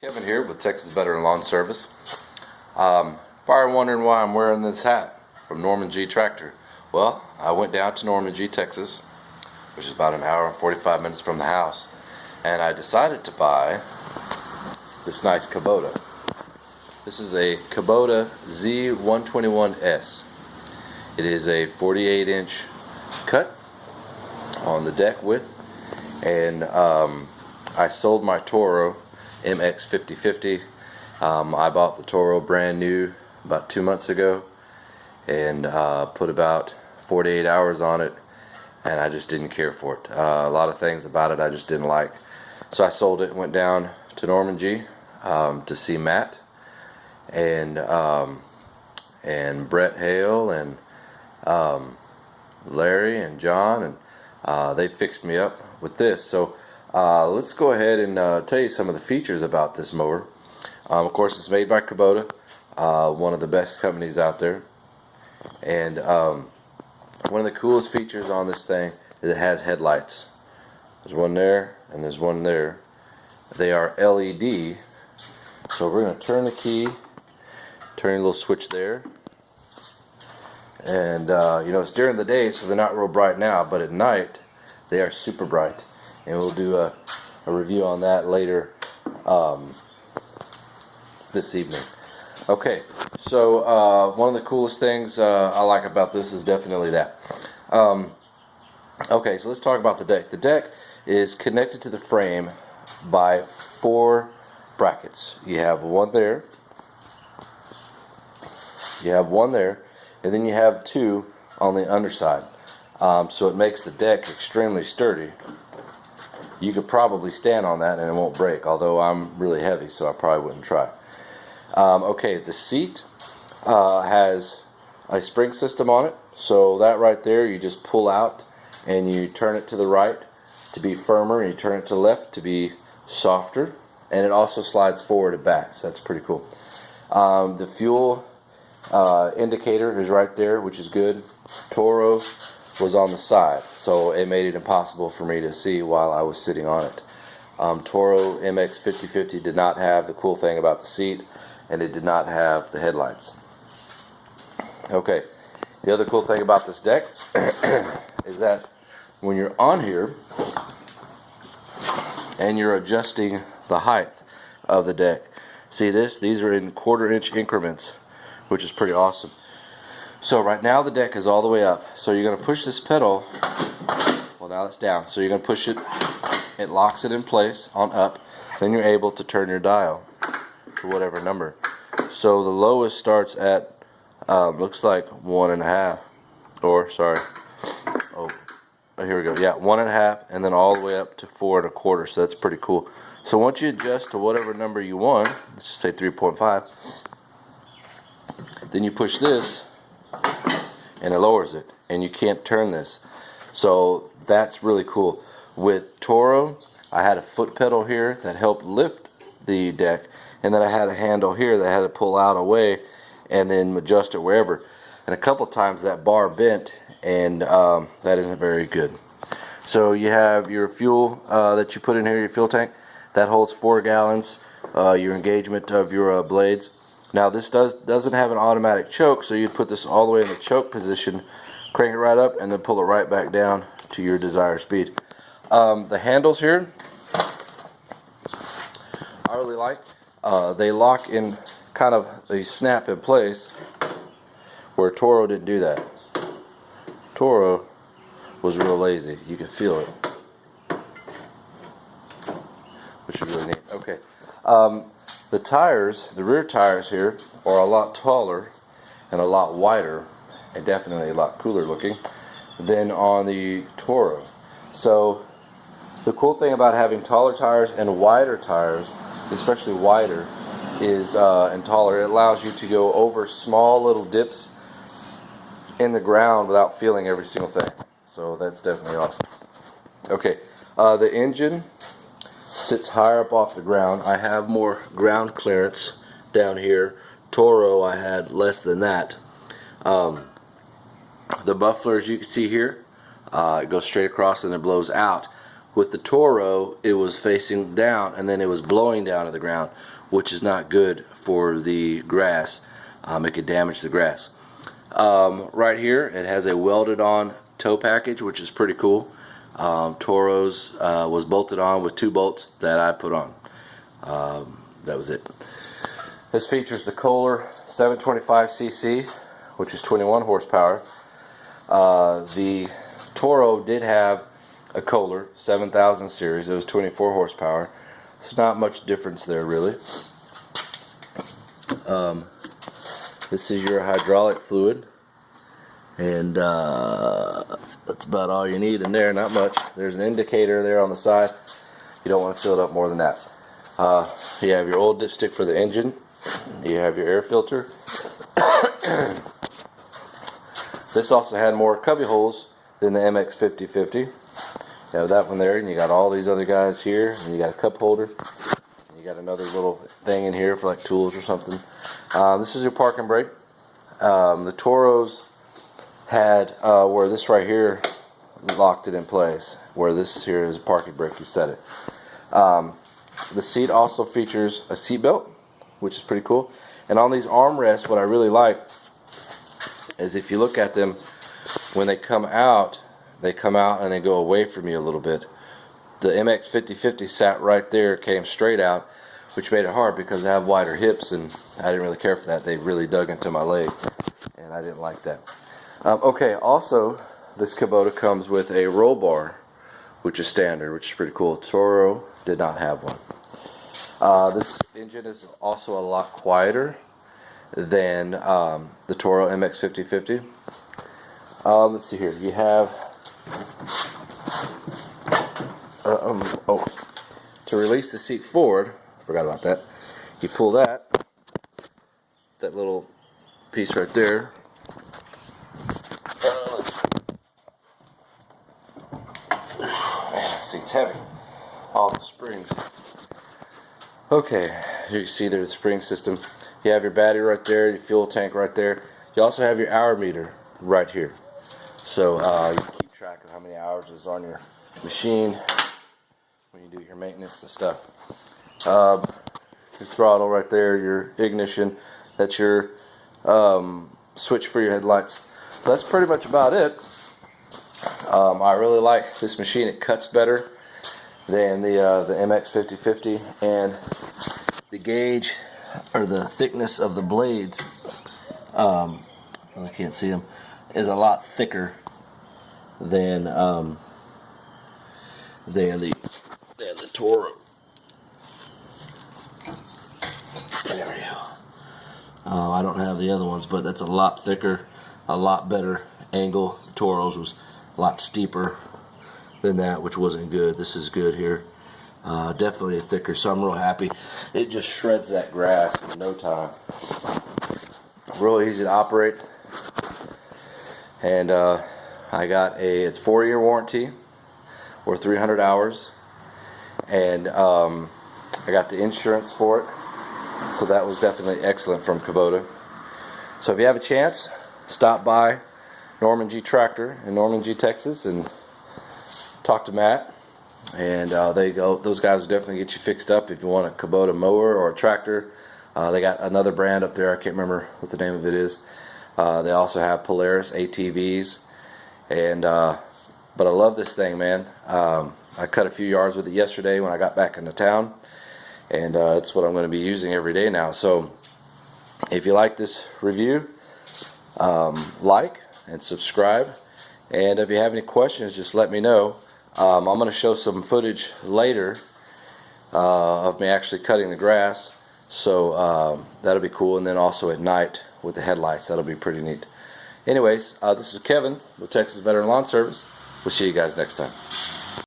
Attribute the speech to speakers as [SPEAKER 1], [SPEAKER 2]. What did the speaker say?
[SPEAKER 1] Kevin here with Texas Veteran Lawn Service. Probably wondering why I'm wearing this hat from Norman G Tractor. Well, I went down to Norman G, Texas, which is about an hour and 45 minutes from the house, and I decided to buy this nice Kubota. This is a Kubota Z121S. It is a 48-inch cut on the deck width, and I sold my Toro MX 5050. I bought the Toro brand new about 2 months ago and put about 48 hours on it, and I just didn't care for it. A lot of things about it I just didn't like, so I sold it and went down to Norman G to see Matt and Brett Hale and Larry and John, and they fixed me up with this. So let's go ahead and tell you some of the features about this mower. Of course, it's made by Kubota, one of the best companies out there, and one of the coolest features on this thing is it has headlights. There's one there and there's one there. They are LED, so we're going to turn the key, turn a little switch there, and you know, it's during the day, so they're not real bright now, but at night they are super bright, and we'll do a review on that later this evening. Okay, so one of the coolest things I like about this is definitely that. Okay, so let's talk about the deck. The deck is connected to the frame by 4 brackets. You have one there, you have one there, and then you have 2 on the underside. So it makes the deck extremely sturdy. You could probably stand on that and it won't break, although I'm really heavy, so I probably wouldn't try. Okay, the seat has a spring system on it, so that right there you just pull out and you turn it to the right to be firmer, and you turn it to the left to be softer, and it also slides forward and back, so that's pretty cool. The fuel indicator is right there, which is good. Toro was on the side, so it made it impossible for me to see while I was sitting on it. Toro MX 5050 did not have the cool thing about the seat, and it did not have the headlights. Okay, the other cool thing about this deck is that when you're on here and you're adjusting the height of the deck, see this? These are in 1/4-inch increments, which is pretty awesome. So right now the deck is all the way up, so you're going to push this pedal. Well, now it's down, so you're going to push it. It locks it in place on up, then you're able to turn your dial to whatever number. So the lowest starts at looks like 1.5, or sorry, oh here we go, yeah, 1.5, and then all the way up to 4.25. So that's pretty cool. So once you adjust to whatever number you want, let's just say 3.5, then you push this and it lowers it, and you can't turn this. So that's really cool. With Toro, I had a foot pedal here that helped lift the deck, and then I had a handle here that I had to pull out away and then adjust it wherever. And a couple times that bar bent, and that isn't very good. So you have your fuel that you put in here, your fuel tank, that holds 4 gallons, your engagement of your blades. Now this doesn't have an automatic choke, so you'd put this all the way in the choke position, crank it right up, and then pull it right back down to your desired speed. The handles here, I really like. They lock in, kind of, they snap in place, where Toro didn't do that. Toro was real lazy. You can feel it, which is really neat. Okay. The tires, the rear tires here, are a lot taller and a lot wider, and definitely a lot cooler looking than on the Toro. So the cool thing about having taller tires and wider tires, especially wider, is and taller, it allows you to go over small little dips in the ground without feeling every single thing. So that's definitely awesome. Okay, the engine sits higher up off the ground. I have more ground clearance down here. Toro, I had less than that. The muffler, as you can see here, it goes straight across and it blows out. With the Toro, it was facing down and then it was blowing down to the ground, which is not good for the grass. It could damage the grass. Right here, it has a welded on tow package, which is pretty cool. Toro's was bolted on with 2 bolts that I put on. That was it. This features the Kohler 725cc, which is 21 horsepower. The Toro did have a Kohler 7000 series. It was 24 horsepower. It's not much difference there really. This is your hydraulic fluid, and that's about all you need in there. Not much. There's an indicator there on the side. You don't want to fill it up more than that. You have your oil dipstick for the engine. You have your air filter. This also had more cubby holes than the MX5050. You have that one there, and you got all these other guys here, and you got a cup holder, and you got another little thing in here for like tools or something. This is your parking brake. The Toros had where this right here locked it in place, where this here is a parking brake. You set it. The seat also features a seat belt, which is pretty cool. And on these armrests, what I really like is if you look at them, when they come out and they go away from you a little bit. The MX5050 sat right there, came straight out, which made it hard because I have wider hips, and I didn't really care for that. They really dug into my leg, and I didn't like that. Okay, also, this Kubota comes with a roll bar, which is standard, which is pretty cool. Toro did not have one. This engine is also a lot quieter than the Toro MX5050. Let's see here. You have to release the seat forward. Forgot about that. You pull that little piece right there. Man, this seat's heavy. All the springs. Okay, you can see there's the spring system. You have your battery right there, your fuel tank right there. You also have your hour meter right here. So you can keep track of how many hours is on your machine when you do your maintenance and stuff. Your throttle right there, your ignition, that's your switch for your headlights. So that's pretty much about it. I really like this machine. It cuts better than the MX5050, and the gauge or the thickness of the blades, I can't see them, is a lot thicker than the Toro. There we go. I don't have the other ones, but that's a lot thicker, a lot better angle. The Toro's was a lot steeper than that, which wasn't good. This is good here. Definitely thicker, so I'm real happy. It just shreds that grass in no time. Real easy to operate. And I got it's 4-year warranty or 300 hours, and I got the insurance for it, so that was definitely excellent from Kubota. So if you have a chance, stop by Norman G Tractor in Norman G, Texas, and talk to Matt, and those guys will definitely get you fixed up if you want a Kubota mower or a tractor. They got another brand up there, I can't remember what the name of it is. They also have Polaris ATVs, and but I love this thing, man. I cut a few yards with it yesterday when I got back into town, and it's what I'm going to be using every day now. So if you like this review, like and subscribe, and if you have any questions, just let me know. I'm going to show some footage later of me actually cutting the grass, so that'll be cool, and then also at night with the headlights, that'll be pretty neat. Anyways, this is Kevin with Texas Veteran Lawn Service. We'll see you guys next time.